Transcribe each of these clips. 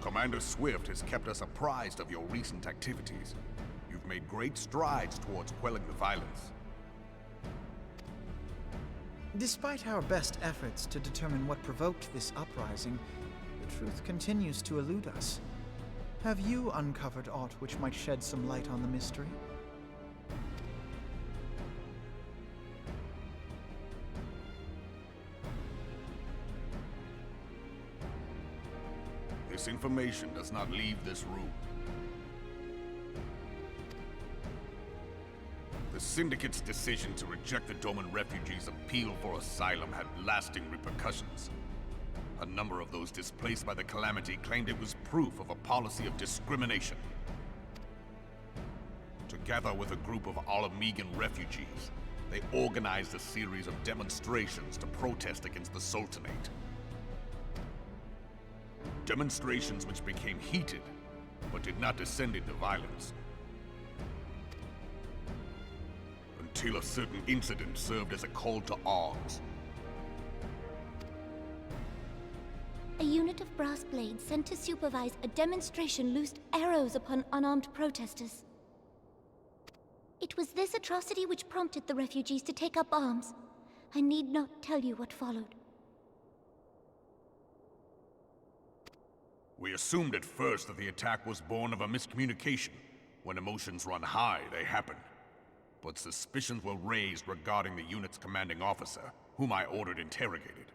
Commander Swift has kept us apprised of your recent activities. You've made great strides towards quelling the violence. Despite our best efforts to determine what provoked this uprising, the truth continues to elude us. Have you uncovered aught which might shed some light on the mystery? This information does not leave this room. The Syndicate's decision to reject the Doman refugees' appeal for asylum had lasting repercussions. A number of those displaced by the Calamity claimed it was proof of a policy of discrimination. Together with a group of Alamegan refugees, they organized a series of demonstrations to protest against the Sultanate. Demonstrations which became heated, but did not descend into violence. Until a certain incident served as a call to arms. A unit of brass blades sent to supervise a demonstration loosed arrows upon unarmed protesters. It was this atrocity which prompted the refugees to take up arms. I need not tell you what followed. We assumed at first that the attack was born of a miscommunication. When emotions run high, they happen. But suspicions were raised regarding the unit's commanding officer, whom I ordered interrogated.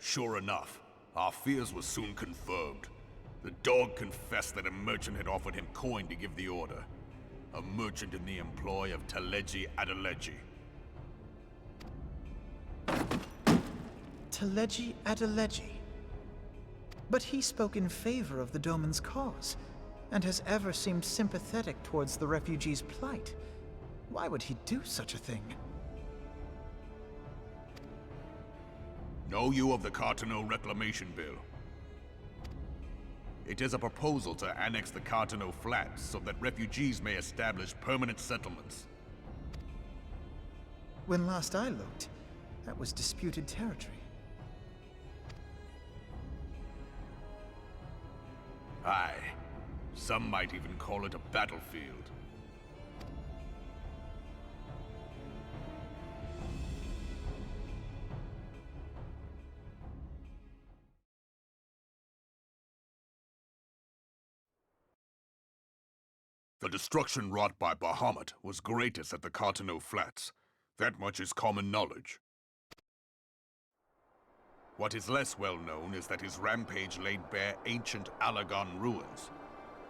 Sure enough, our fears were soon confirmed. The dog confessed that a merchant had offered him coin to give the order. A merchant in the employ of Teleji Adeleji. Teleji Adeleji. But he spoke in favor of the Doman's cause, and has ever seemed sympathetic towards the refugees' plight. Why would he do such a thing? Know you of the Cartano Reclamation Bill? It is a proposal to annex the Cartano Flats so that refugees may establish permanent settlements. When last I looked, that was disputed territory. Aye. Some might even call it a battlefield. The destruction wrought by Bahamut was greatest at the Cartano Flats. That much is common knowledge. What is less well known is that his rampage laid bare ancient Alagon ruins,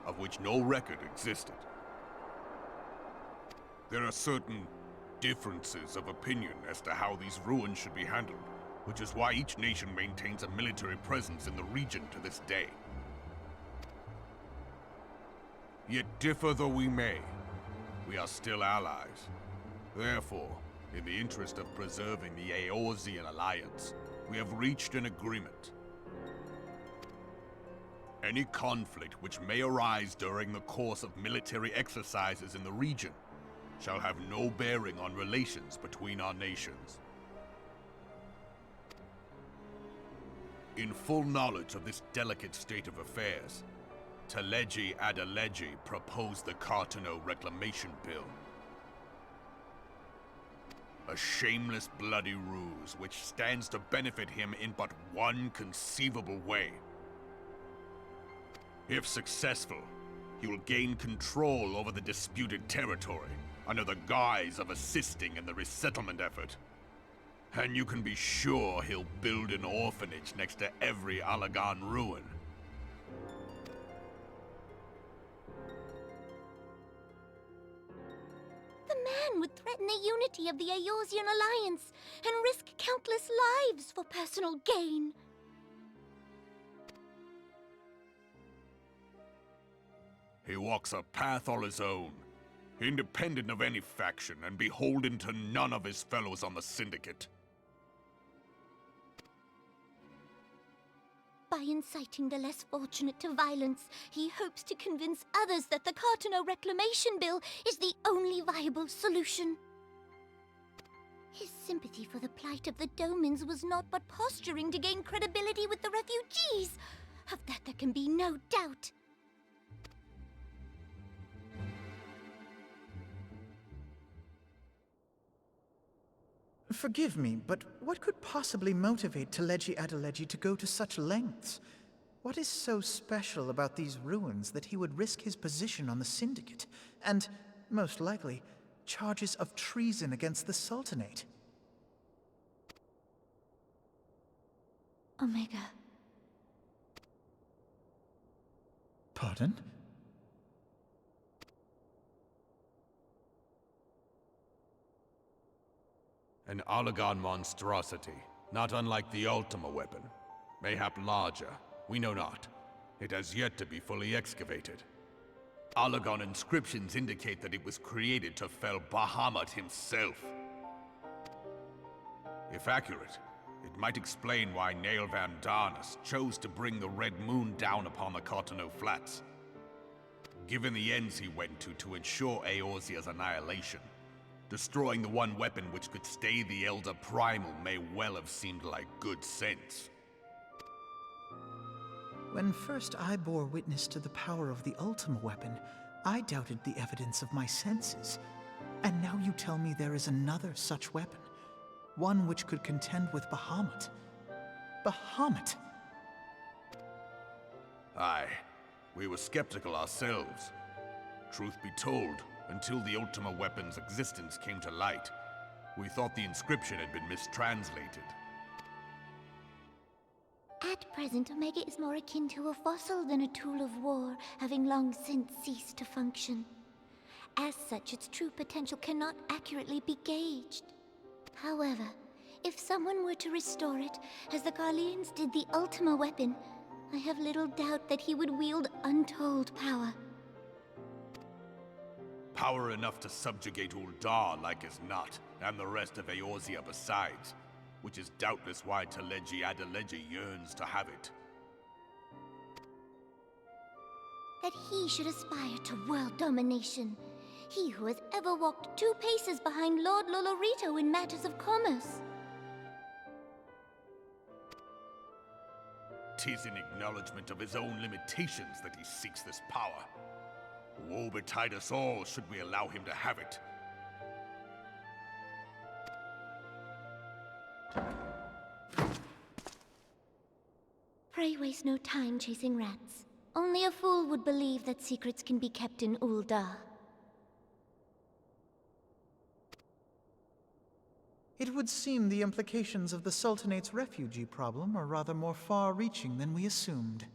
of which no record existed. There are certain differences of opinion as to how these ruins should be handled, which is why each nation maintains a military presence in the region to this day. Yet differ though we may, we are still allies. Therefore, in the interest of preserving the Eorzean alliance, we have reached an agreement. Any conflict which may arise during the course of military exercises in the region shall have no bearing on relations between our nations. In full knowledge of this delicate state of affairs, Teleji Adeleji proposed the Cartano Reclamation Bill. A shameless bloody ruse which stands to benefit him in but one conceivable way. If successful, he will gain control over the disputed territory under the guise of assisting in the resettlement effort. And you can be sure he'll build an orphanage next to every Allagan ruin. The man would threaten the unity of the Eorzean Alliance and risk countless lives for personal gain. He walks a path all his own, independent of any faction and beholden to none of his fellows on the Syndicate. By inciting the less fortunate to violence, he hopes to convince others that the Cartano Reclamation Bill is the only viable solution. His sympathy for the plight of the Domans was not but posturing to gain credibility with the refugees. Of that there can be no doubt. Forgive me, but what could possibly motivate Teleji Adeleji to go to such lengths? What is so special about these ruins that he would risk his position on the Syndicate, and, most likely, charges of treason against the Sultanate? Omega. Pardon? An Allagan monstrosity, not unlike the Ultima weapon. Mayhap larger, we know not. It has yet to be fully excavated. Allagan inscriptions indicate that it was created to fell Bahamut himself. If accurate, it might explain why Nail Van Darnus chose to bring the Red Moon down upon the Cartano Flats. Given the ends he went to ensure Eorzea's annihilation, destroying the one weapon which could stay the Elder Primal may well have seemed like good sense. When first I bore witness to the power of the Ultima weapon, I doubted the evidence of my senses. And now you tell me there is another such weapon. One which could contend with Bahamut. Bahamut! Aye, we were skeptical ourselves. Truth be told, until the Ultima weapon's existence came to light, we thought the inscription had been mistranslated. At present, Omega is more akin to a fossil than a tool of war, having long since ceased to function. As such, its true potential cannot accurately be gauged. However, if someone were to restore it, as the Garleans did the Ultima weapon, I have little doubt that he would wield untold power. Power enough to subjugate Uldar like as not, and the rest of Eorzea besides, which is doubtless why Teleji Adeleji yearns to have it. That he should aspire to world domination. He who has ever walked 2 paces behind Lord Lolorito in matters of commerce. 'Tis in acknowledgement of his own limitations that he seeks this power. Woe betide us all should we allow him to have it. Pray waste no time chasing rats. Only a fool would believe that secrets can be kept in Uldar. It would seem the implications of the Sultanate's refugee problem are rather more far-reaching than we assumed.